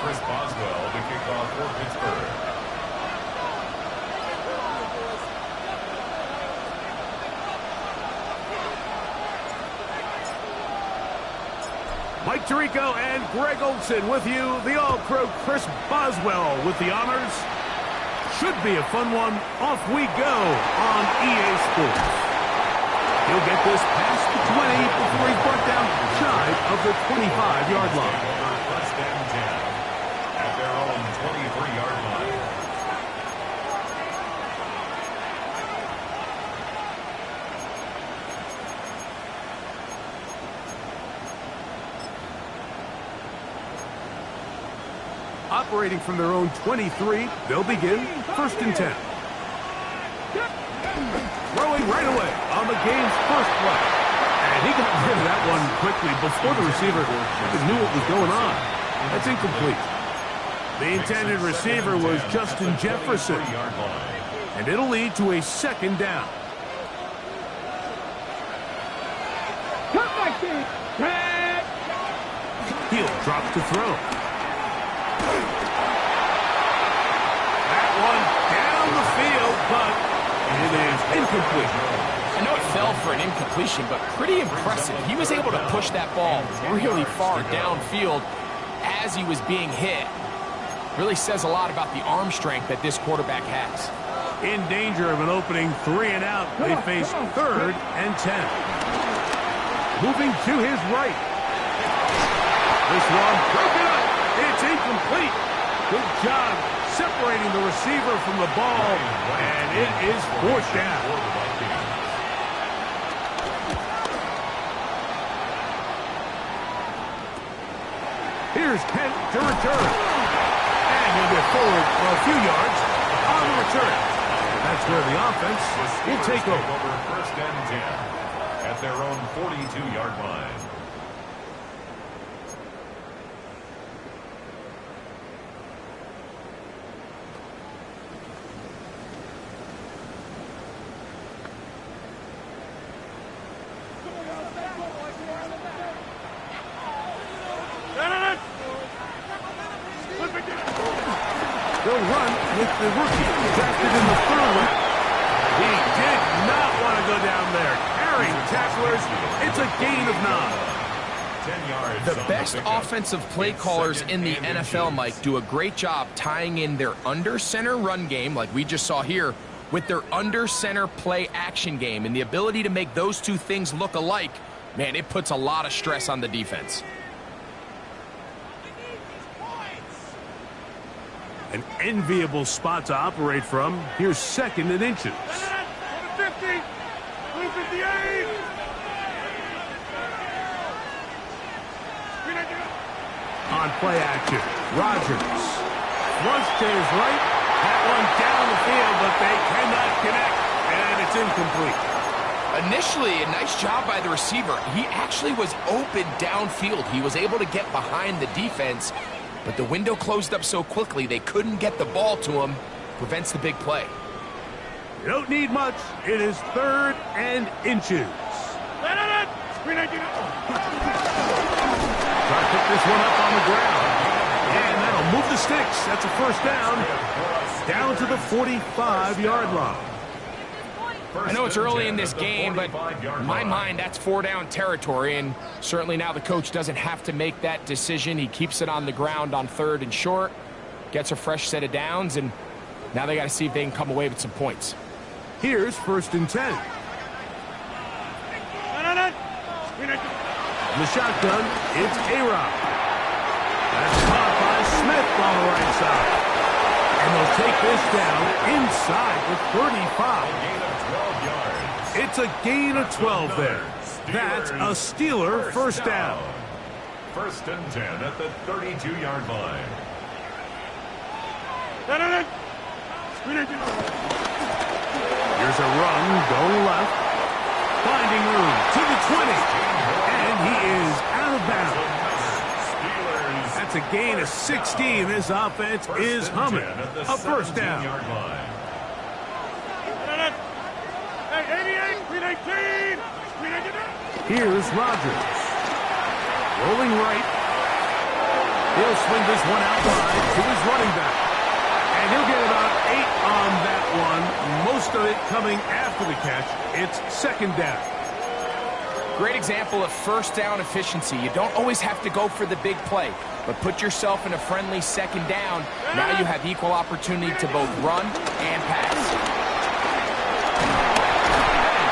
Chris Boswell to kick off for Pittsburgh. Mike Tirico and Greg Olson with you. The All-Pro Chris Boswell with the honors. Should be a fun one. Off we go on EA Sports. He'll get this past the 20 before he's brought down shy of the 25-yard line. First and 10 at their own 23-yard line. Operating from their own 23, they'll begin first and 10. Throwing right away on the game's first play. And he got rid of that one quickly before the receiver even knew what was going on. That's incomplete. The intended receiver was Justin Jefferson. And it'll lead to a second down. He'll drop to throw. That one down the field, but it is incomplete. I know it fell for an incompletion, but pretty impressive. He was able to push that ball really far downfield as he was being hit. Really says a lot about the arm strength that this quarterback has. In danger of an opening 3 and out, they face third and 10. Moving to his right. This one broken up. It's incomplete. Good job separating the receiver from the ball, and it is fourth down. Here's Kent to return. And he'll get forward for a few yards on the return. And that's where the offense will take over. First and 10 at their own 42-yard line. They'll run with the rookie, drafted in the third one. He did not want to go down there. Carrying tacklers, it's a gain of 9. 10 yards. The best offensive play callers in the NFL, Mike, do a great job tying in their under-center run game, like we just saw here, with their under-center play action game. And the ability to make those two things look alike, man, it puts a lot of stress on the defense. An enviable spot to operate from. Here's second and inches. 50, 58. On play action, Rodgers runs to his right. That one down the field, but they cannot connect, and it's incomplete. Initially, a nice job by the receiver. He actually was open downfield. He was able to get behind the defense, but the window closed up so quickly they couldn't get the ball to him. Prevents the big play. You don't need much. It is third and inches. Try to pick this one up on the ground. And that'll move the sticks. That's a first down. Down to the 45-yard line. I know it's early in this game, but in my mind, that's 4-down territory, and certainly now the coach doesn't have to make that decision. He keeps it on the ground on third and short, gets a fresh set of downs, and now they got to see if they can come away with some points. Here's first and 10. In the shotgun, it's A-Rob. That's caught by Smith on the right side. And they'll take this down inside the 35. It's a gain of 12 there. That's a Steeler first down. First and 10 at the 32-yard line. Here's a run going left. Finding room to the 20. And he is out of bounds. That's a gain of 16. This offense is humming. A first down. Here's Rodgers. Rolling right. He'll swing this one out wide to his running back. And he'll get about 8 on that one, most of it coming after the catch. It's second down. Great example of first down efficiency. You don't always have to go for the big play, but put yourself in a friendly second down. Now you have equal opportunity to both run and pass.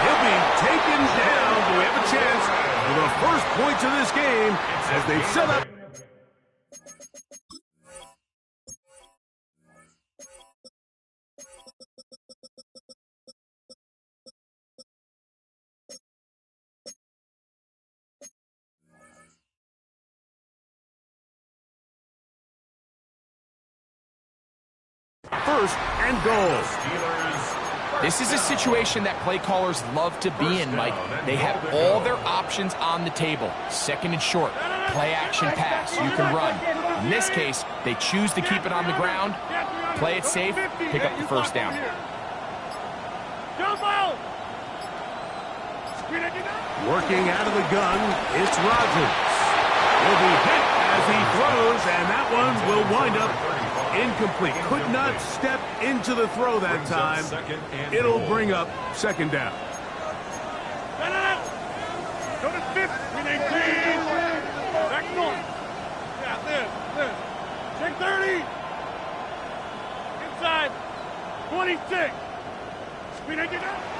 He'll be taken down. Do we have a chance for the first points of this game as they set up? First and goal. This is a situation that play callers love to be in, Mike. They have all their options on the table. Second and short, play action pass, you can run. In this case, they choose to keep it on the ground, play it safe, pick up the first down. Working out of the gun, it's Rodgers. Will be hit as he throws, and that one will wind up incomplete. Could not step into the throw that time. It'll bring up second down. Go to 15, 18. Back north. Yeah, there. Check 30. Inside. 26. Screen 18.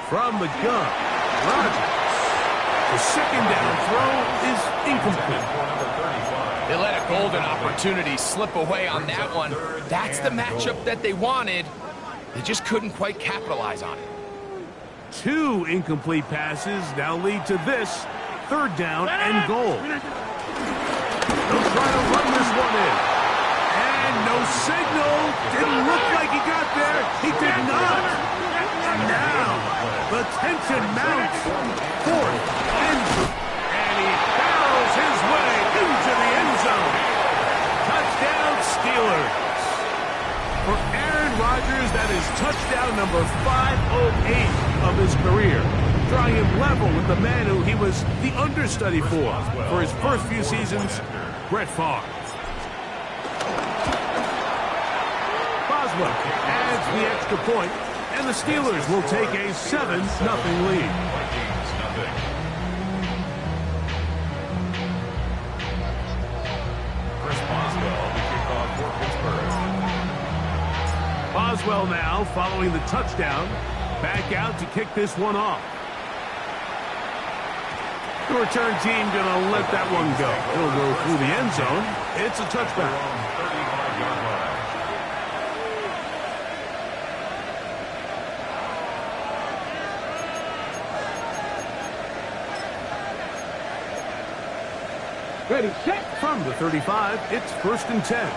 From the gun, Rodgers. The second down throw is incomplete. They let a golden opportunity slip away on that one. That's the matchup that they wanted. They just couldn't quite capitalize on it. 2 incomplete passes now lead to this third down and goal. They'll try to run this one in. And no signal. Didn't look like he got there. He did not. And now the tension mounts. Fourth and he barrels his way into the end zone. Touchdown Steelers. For Aaron Rodgers, that is touchdown number 508 of his career. Drawing him level with the man who he was the understudy for his first few seasons, Brett Favre. Boswell adds the extra point, and the Steelers will take a 7-0 lead. Boswell now following the touchdown. Back out to kick this one off. The return team going to let that one go. It'll go through the end zone. It's a touchback. Ready, set. From the 35, it's first and 10.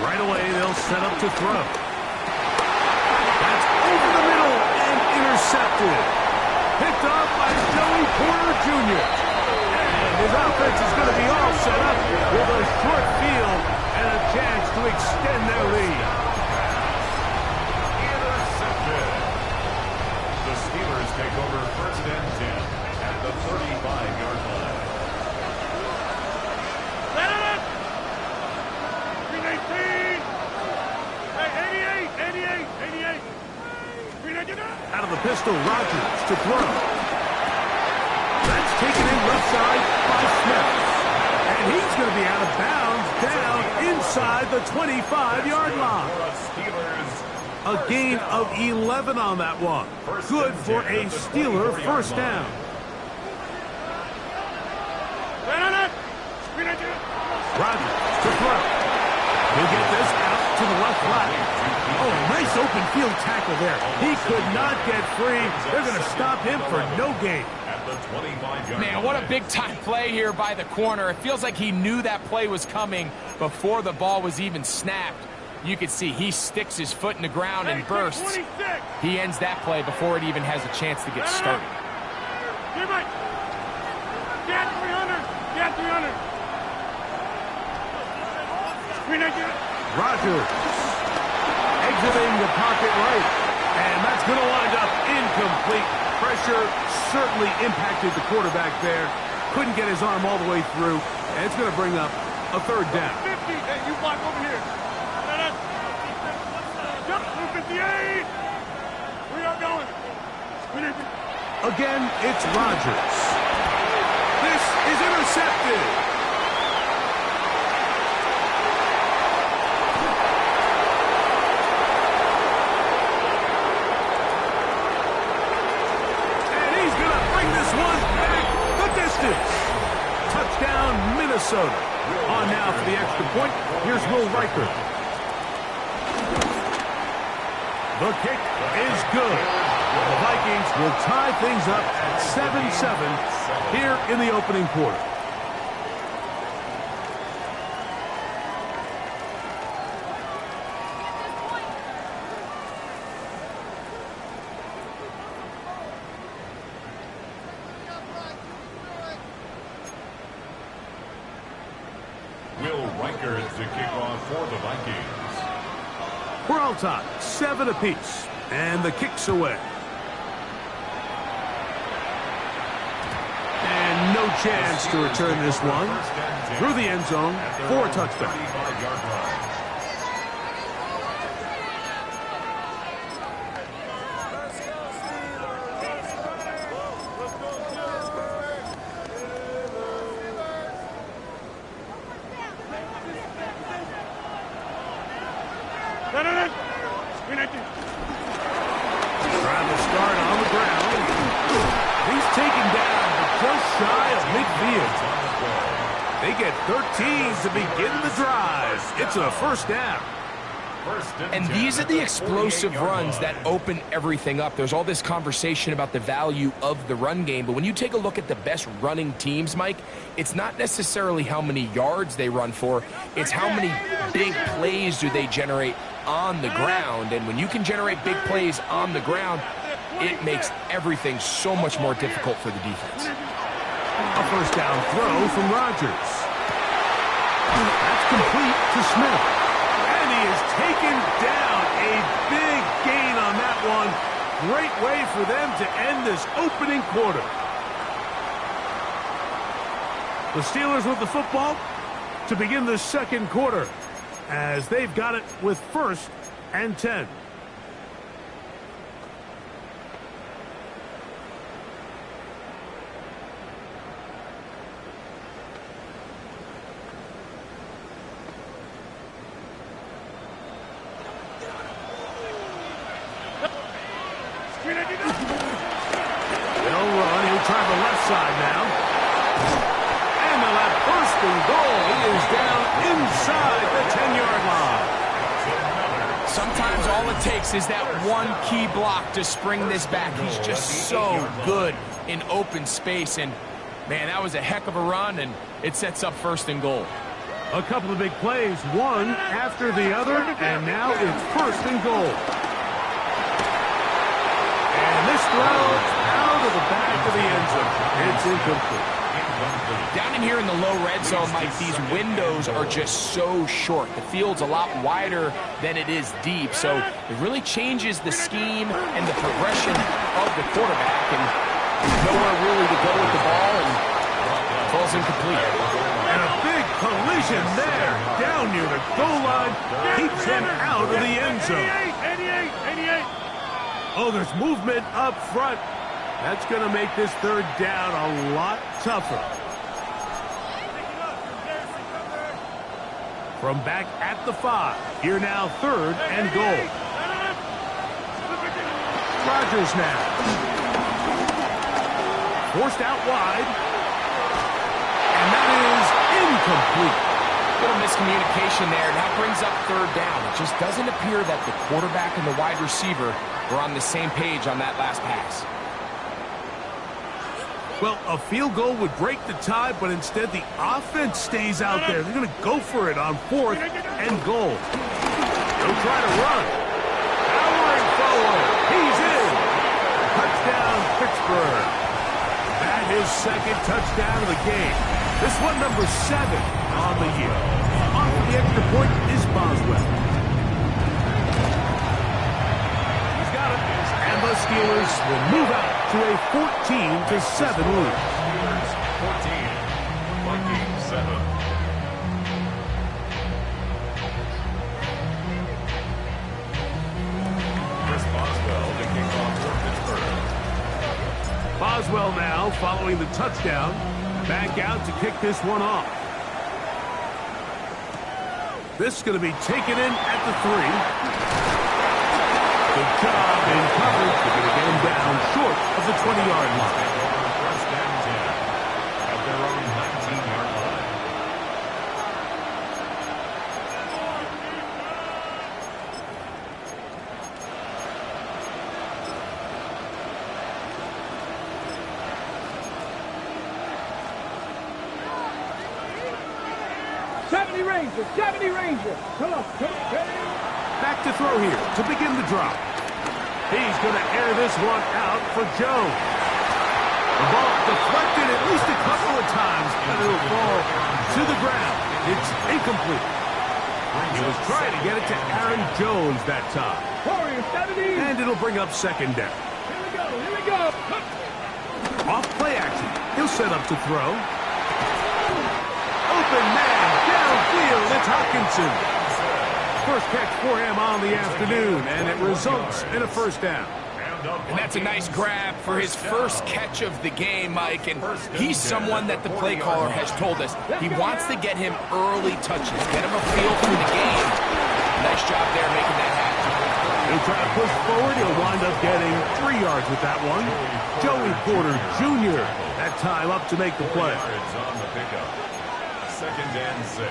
Right away, they'll set up to throw. That's over the middle and intercepted. Picked up by Joey Porter Jr. And his offense is going to be all set up with a short field and a chance to extend their lead. Intercepted. The Steelers take over first and 10 at the 35-yard line. Out of the pistol, Rodgers to throw. That's taken in left side by Smith. And he's going to be out of bounds down inside the 25-yard line. A gain of 11 on that one. Good for a Steeler first down. Rodgers to throw. He'll get this out to the left flat. Oh, nice open field tackle there. He could not get free. They're going to stop him for no gain. Man, what a big-time play here by the corner. It feels like he knew that play was coming before the ball was even snapped. You can see he sticks his foot in the ground and bursts. He ends that play before it even has a chance to get started. Get 300. Get 300. Rodgers exiting the pocket right, and that's going to wind up incomplete. Pressure certainly impacted the quarterback there. couldn't get his arm all the way through, and it's going to bring up a third down. 50. Hey, you block over here. Jump through 58. We are going. Again, it's Rodgers. This is intercepted. And he's going to bring this one back the distance. Touchdown, Minnesota. On now for the extra point. Here's Will Riker. The kick is good. The Vikings will tie things up at 7-7 here in the opening quarter. Will Riker to kick off for the Vikings. We're all tied, 7 apiece, and the kick's away. And no chance to return this one through the end zone for a touchdown. 35-yard line. Trying to start on the ground. He's taken down just shy of midfield. They get 13 to begin the drive. It's a first down. And these are the explosive runs that open everything up. There's all this conversation about the value of the run game, but when you take a look at the best running teams, Mike, it's not necessarily how many yards they run for, it's how many big plays do they generate on the ground. And when you can generate big plays on the ground, it makes everything so much more difficult for the defense. A first down throw from Rodgers. That's complete to Smith. And he is taken down. A big gain on that one. Great way for them to end this opening quarter. The Steelers with the football to begin the second quarter, as they've got it with 1st and 10. They'll run. He'll try the left side now. And they'll have 1st and goal. He is down inside the 10-yard line. Sometimes all it takes is that one key block to spring this back. He's just so good in open space. And, man, that was a heck of a run, and it sets up 1st and goal. A couple of big plays, one after the other, and now it's 1st and goal. And this throw out of the back of the end zone. It's incomplete. Down in here in the low red zone, Mike, these windows are just so short. The field's a lot wider than it is deep, so it really changes the scheme and the progression of the quarterback, and nowhere really to go with the ball, and it falls incomplete. And a big collision there, down near the goal line, keeps him out of the end zone. 88. Oh, there's movement up front. That's going to make this 3rd down a lot tougher. From back at the 5, here now 3rd and goal. Rodgers now. Forced out wide. And that is incomplete. Little miscommunication there. Now brings up 3rd down. It just doesn't appear that the quarterback and the wide receiver were on the same page on that last pass. Well, a field goal would break the tie, but instead the offense stays out there. They're going to go for it on 4th and goal. They'll try to run. Powering forward. He's in. Touchdown, Pittsburgh. That is 2nd touchdown of the game. This one number 7 on the year. On for the extra point is Boswell. He's got it. And the Steelers will move out to a 14-7 lead. 14. Boswell now following the touchdown. Back out to kick this one off. This is going to be taken in at the 3. Good job in coverage. They're going to get him down short of the 20-yard line. First and 10 at their own 19-yard line. Rangers, 70 Rangers. Come on, come on. Back to throw here to begin the drop. He's going to air this one out for Jones. The ball deflected at least a couple of times, and it'll fall to the ground. It's incomplete. He was trying to get it to Aaron Jones that time. Warriors, 70. And it'll bring up second down. Here we go, here we go. Off play action. He'll set up to throw. Open man downfield. It's Hockenson. First catch for him on the afternoon, and it results in a first down. And that's a nice grab for his first catch of the game, Mike. And he's someone that the play caller has told us he wants to get him early touches, get him a feel for the game. Nice job there making that happen. He'll try to push forward. He'll wind up getting 3 yards with that one. Joey Porter Jr. that time up to make the play. On the pickup. Second and 6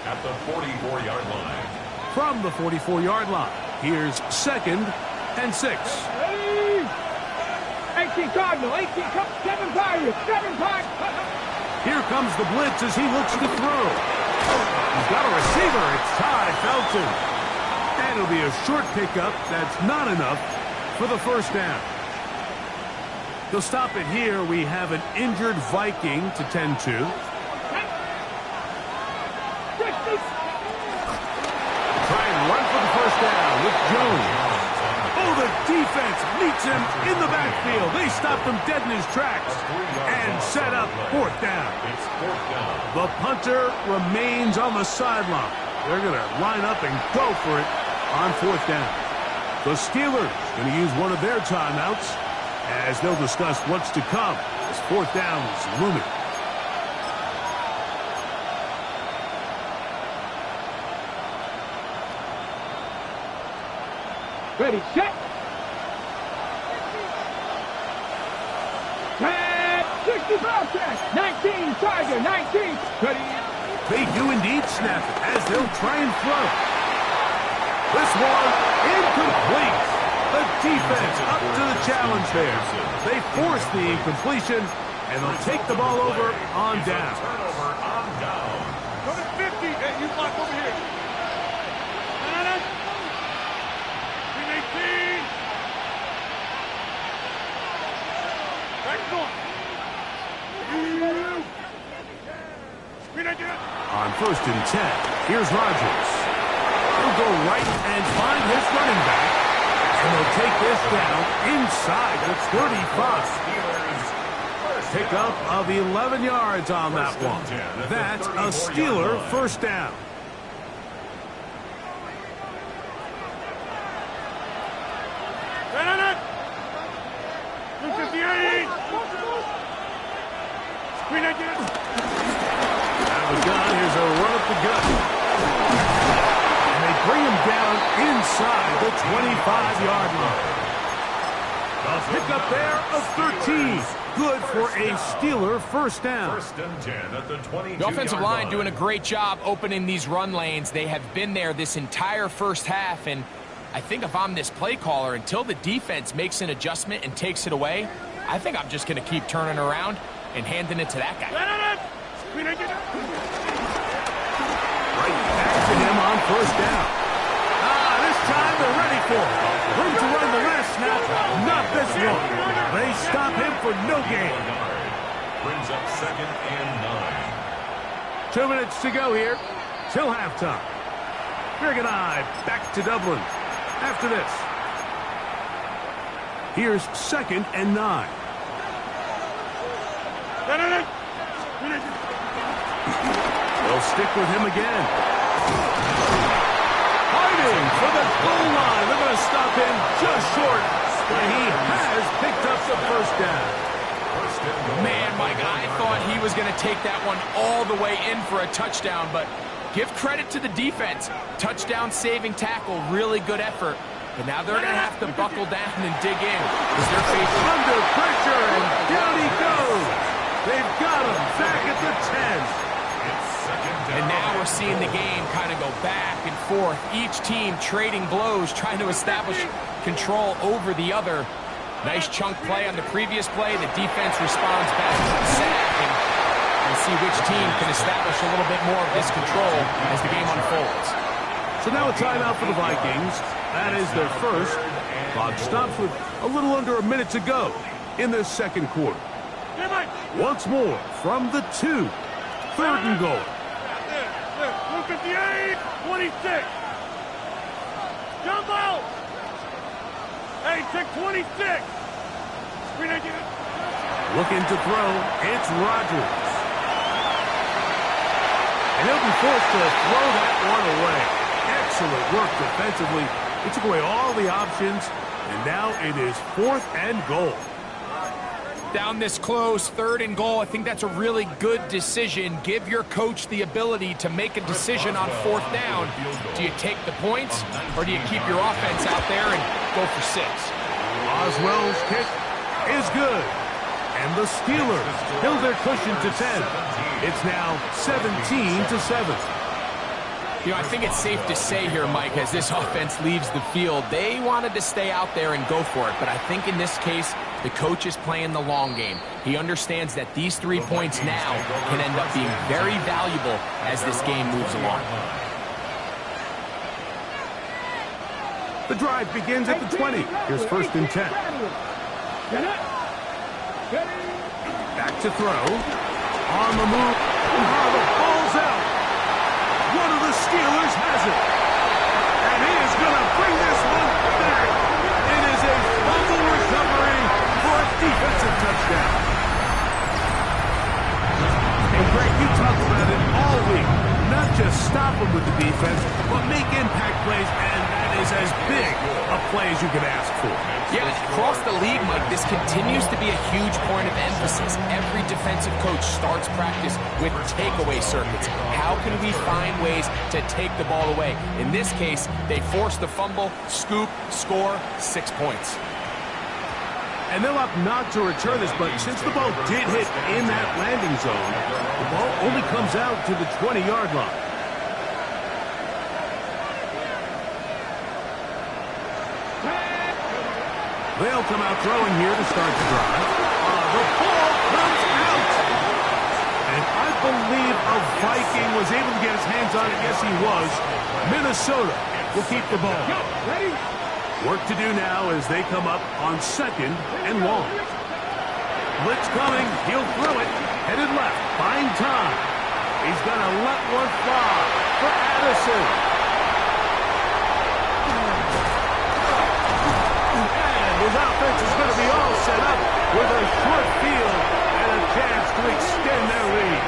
at the 44-yard line. From the 44-yard line, here's second and 6. 18 Cardinal, 18, 7 Pirates, 7 Pirates. Here comes the blitz as he looks to throw. He's got a receiver. It's Ty Felton. And it'll be a short pickup. That's not enough for the first down. They'll stop it here. We have an injured Viking to tend to. Try and run for the first down with Jones. Oh, the defense meets him in the backfield. They stopped him dead in his tracks and set up fourth down. It's fourth down. The punter remains on the sideline. They're going to line up and go for it on fourth down. The Steelers going to use one of their timeouts as they'll discuss what's to come as fourth down is looming. Ready, set. 65 catch. 19, Tiger, 19. Ready. They do indeed snap it as they'll try and throw. This one incomplete. The defense up to the challenge there. They force the incompletion, and they'll take the ball over on down. Turnover on down. Go to 50. Hey, you block over here. 18. Back north. On first and 10, here's Rodgers. He'll go right and find his running back. And they'll take this down inside the 35. Pickup of 11 yards on that one. That's a Steeler first down. Here's a run up the gut. And they bring him down inside the 25-yard line. A pickup there of 13. Good for a Steeler first down. First and 10 at the 22-yard The offensive line line. doing a great job opening these run lanes. They have been there this entire first half, and I think if I'm this play caller, until the defense makes an adjustment and takes it away, I think I'm just going to keep turning around and handing it to that guy. Right back to him on first down. This time they're ready for it. Room to run the last snap. Not this one. They stop him for no gain. Brings up second and 9. 2 minutes to go here till halftime. Greg and I back to Dublin after this. Here's second and 9. They'll stick with him again. Fighting for the goal line. They're going to stop him just short, but he has picked up the first down. Man, Mike, I thought he was going to take that one all the way in for a touchdown, but give credit to the defense. Touchdown saving tackle, really good effort. But now they're going to have to buckle down and dig in because they're facing under pressure, and down he goes. They've got him back at the 10. And now we're seeing the game kind of go back and forth. Each team trading blows, trying to establish control over the other. Nice chunk play on the previous play. The defense responds back to the sack, and we'll see which team can establish a little bit more of this control as the game unfolds. So now a timeout for the Vikings. That is their first. Clock stops with a little under a minute to go in this second quarter. Once more from the 2. Third and goal. Look at the 26. Jump out. Hey, check 26. Looking to throw. It's Rodgers. And he'll be forced to throw that one away. Excellent work defensively. He took away all the options, and now it is 4th and goal. Down this close, 3rd and goal. I think that's a really good decision. Give your coach the ability to make a decision on 4th down. Do you take the points, or do you keep your offense out there and go for 6? Oswell's kick is good. And the Steelers build their cushion to 10. It's now 17-7. You know, I think it's safe to say here, Mike, as this offense leaves the field, they wanted to stay out there and go for it. But I think in this case, the coach is playing the long game. He understands that these 3 points now can end up being very valuable as this game moves along. The drive begins at the 20. Here's 1st and 10. Back to throw. On the move. Oh, the ball's out. One of the Steelers has it. And he is going to bring this one back. It is a fumble recovery for a defensive touchdown. And Greg, you talked about it all week. Not just stop them with the defense, but make impact plays, and that is as big a play as you could ask for. Yeah, across the league, Mike, this continues to be a huge point of emphasis. Every defensive coach starts practice with takeaway circuits. How can we find ways to take the ball away? In this case, they force the fumble, scoop, score, 6 points. And they'll opt not to return this, but since the ball did hit in that landing zone, the ball only comes out to the 20-yard line. They'll come out throwing here to start the drive. The ball comes out. And I believe a Viking was able to get his hands on it. Yes, he was. Minnesota will keep the ball. Ready? Work to do now as they come up on 2nd and long. Blitz coming. He'll throw it. Headed left. Buying time. He's going to let one fly for Addison. And his offense is going to be all set up with a short field and a chance to extend their lead.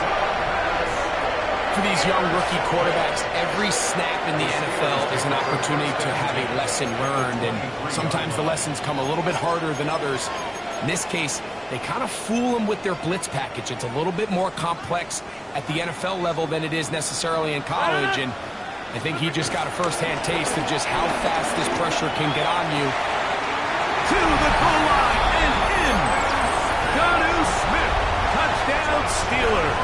For these young rookie quarterbacks, every snap in the NFL is an opportunity to have a lesson learned, and sometimes the lessons come a little bit harder than others. In this case, they kind of fool them with their blitz package. It's a little bit more complex at the NFL level than it is necessarily in college, and I think he just got a first-hand taste of just how fast this pressure can get on you. To the goal line and in. Gonu Smith, touchdown Steelers.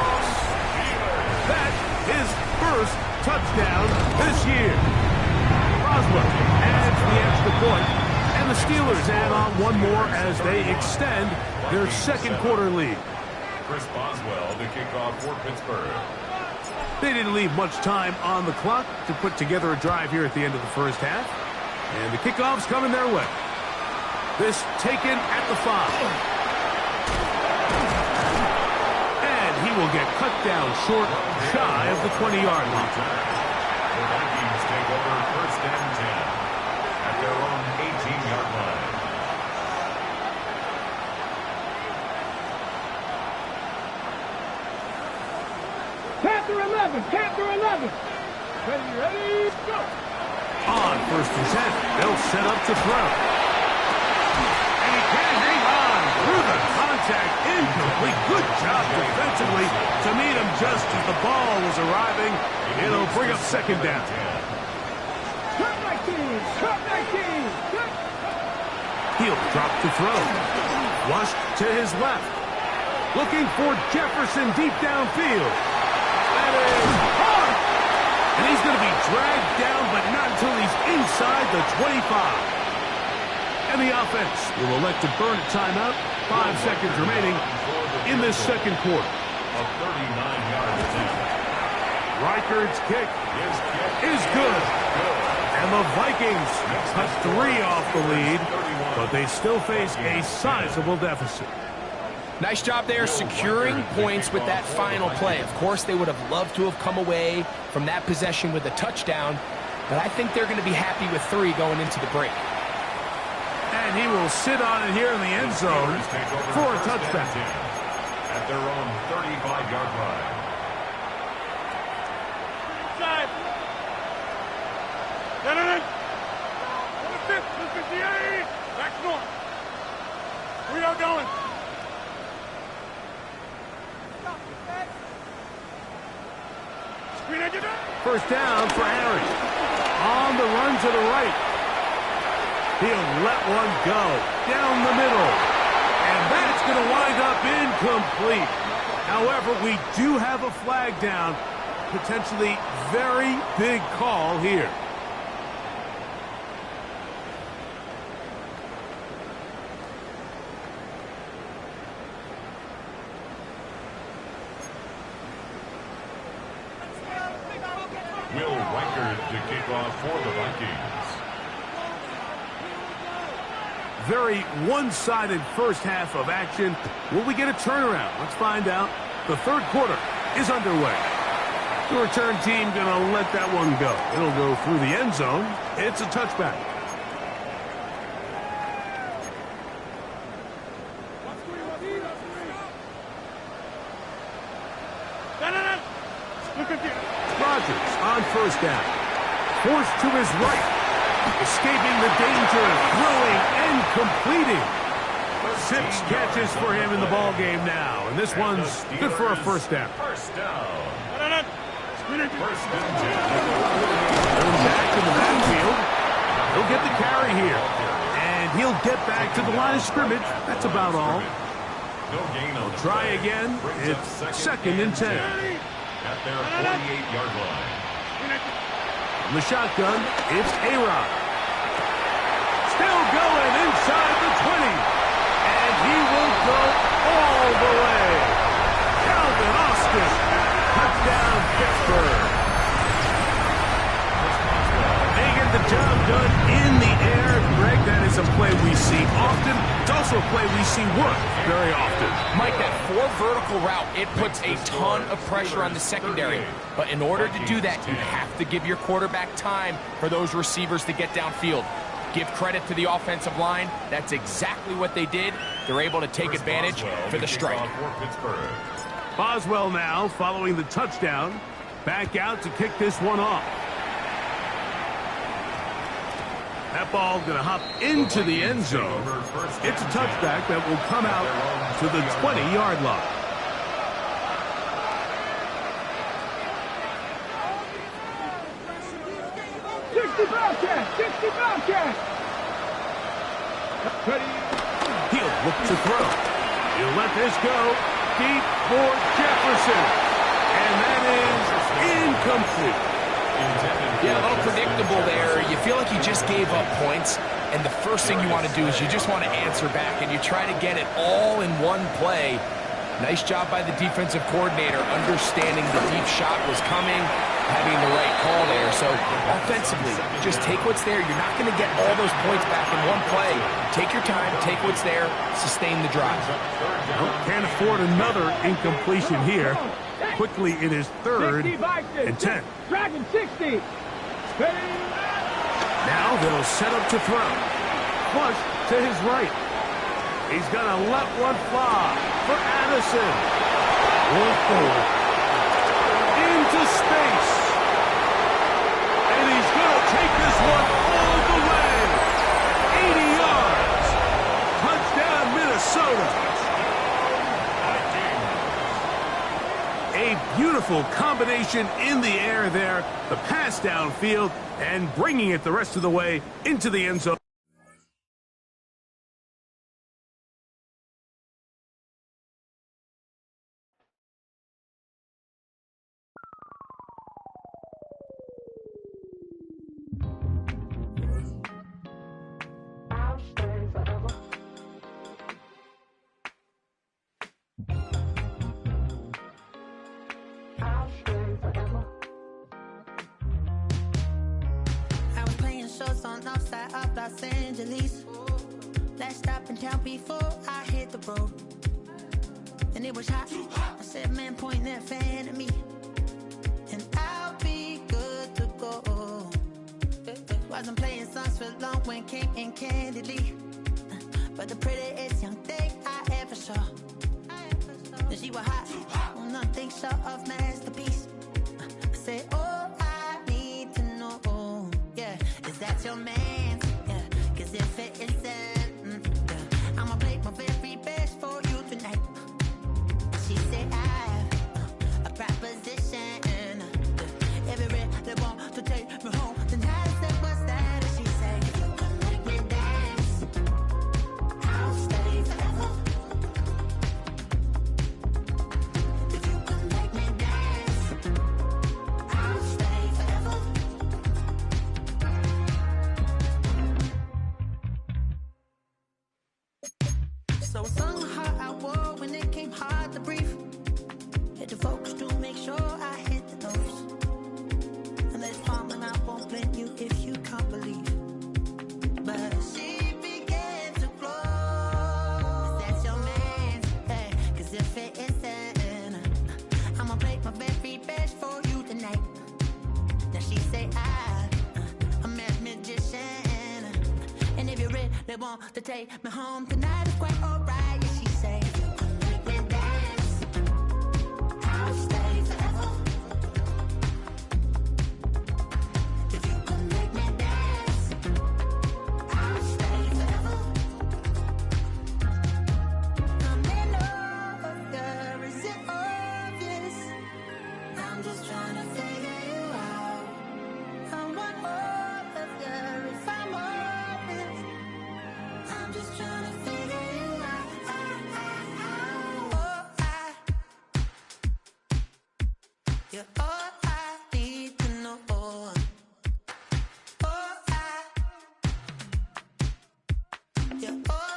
That his first touchdown this year. Roswell adds the extra point, and the Steelers add on one more as they extend their second quarter lead. Chris Boswell to kick off for Pittsburgh. They didn't leave much time on the clock to put together a drive here at the end of the first half, and the kickoff's coming their way. This taken at the 5. He will get cut down short, shy of the 20-yard line. The Vikings take over 1st and 10 at their own 18-yard line. Panther 11. Ready, go. On 1st and 10, they'll set up to throw. And he can't hang on through the contact. driving. It'll bring up second down. He'll drop to throw. Flush to his left. Looking for Jefferson deep downfield. That is hard. And he's going to be dragged down, but not until he's inside the 25. And the offense will elect to burn a timeout. 5 seconds remaining in this second quarter. A 39-yard attempt. Reichard's kick is good. And the Vikings cut 3 off the lead, but they still face a sizable deficit. Nice job there securing points with that final play. Of course, they would have loved to have come away from that possession with a touchdown, but I think they're going to be happy with 3 going into the break. And he will sit on it here in the end zone for a touchback. At their own 35-yard line. Inside. Gentlemen. 58. Back north. We are going. First down for Aaron. On the run to the right. He'll let one go down the middle. And that's going to wind up incomplete. However, we do have a flag down. Potentially very big call here. Will Reichard to kick off for the Vikings. Very one-sided first half of action. Will we get a turnaround? Let's find out. The third quarter is underway. The return team going to let that one go. It'll go through the end zone. It's a touchback. Rodgers on first down. Forced to his right. Escaping the danger, throwing and completing. 6 catches for him in the ball game now, and this one's good for a first down. First down. First and 10. Going back in the backfield. He'll get the carry here, and he'll get back to the line of scrimmage. That's about all. No gain on the Try play. again. Brings up It's second and 10. At their 48-yard line. From the shotgun, it's A-Rod. Still going inside the 20. And he will go all the way. Calvin Austin. Touchdown, Pittsburgh. They get the job done in the air. Greg, that is a play we see often. It's also a play we see work very often. Mike, that 4 vertical route, it puts a ton of pressure on the secondary. But in order to do that, you have to give your quarterback time for those receivers to get downfield. Give credit to the offensive line. That's exactly what they did. They're able to take advantage for the strike. Boswell now following the touchdown. Back out to kick this one off. That ball going to hop into the end zone. It's a touchback that will come out to the 20-yard line. He'll look to throw. He'll let this go deep for Jefferson. And that is incomplete. Yeah, a little predictable there. You feel like you just gave up points, and the first thing you want to do is you just want to answer back, and you try to get it all in one play. Nice job by the defensive coordinator, understanding the deep shot was coming, having the right call there. So offensively, just take what's there. You're not going to get all those points back in one play. Take your time, take what's there, sustain the drive. Well, can't afford another incompletion here. Quickly, it is 3rd and 10. Dragon 60. Now they'll set up to throw. Flush to his right. He's going to let one fly for Addison. Into space. And he's going to take this one all the way. 80 yards. Touchdown, Minnesota. A Beautiful combination in the air there. The pass downfield and bringing it the rest of the way into the end zone. On outside of Los Angeles. Last stop in town before I hit the road. And it was hot. I said, man, point that fan at me, and I'll be good to go. Wasn't playing songs for long when came in candidly, but the prettiest young thing I ever saw. And she was hot. Well, nothing short of masterpiece. I said, oh, I need to know. Yeah, is that your man? Yeah, cause if it isn't, yeah, I'ma play my very best for you tonight. She said I have a proposition. Every really want to take me home tonight. I said, what's that? And she said, if you can make me dance, I'll stay forever. If you can make me dance, I'll stay forever. So sung how I wore when it came hard to breathe. Had to focus to make sure I hit the notes. And that's fine, and I won't blame you if you can't believe. But she began to flow. That's your man, hey, cause if it isn't, I'ma play my very best for you tonight. Now she say I'm a magician. And if you really want to take me home tonight, it's quite alright. Yeah, she say, if you can make me dance, I'll stay forever. If you can make me dance, I'll stay forever. I'm in love, yeah, is it obvious? I'm just trying to figure you out. I want all of you if I'm honest. I'm just trying to figure you out. You're all I need to know. You're all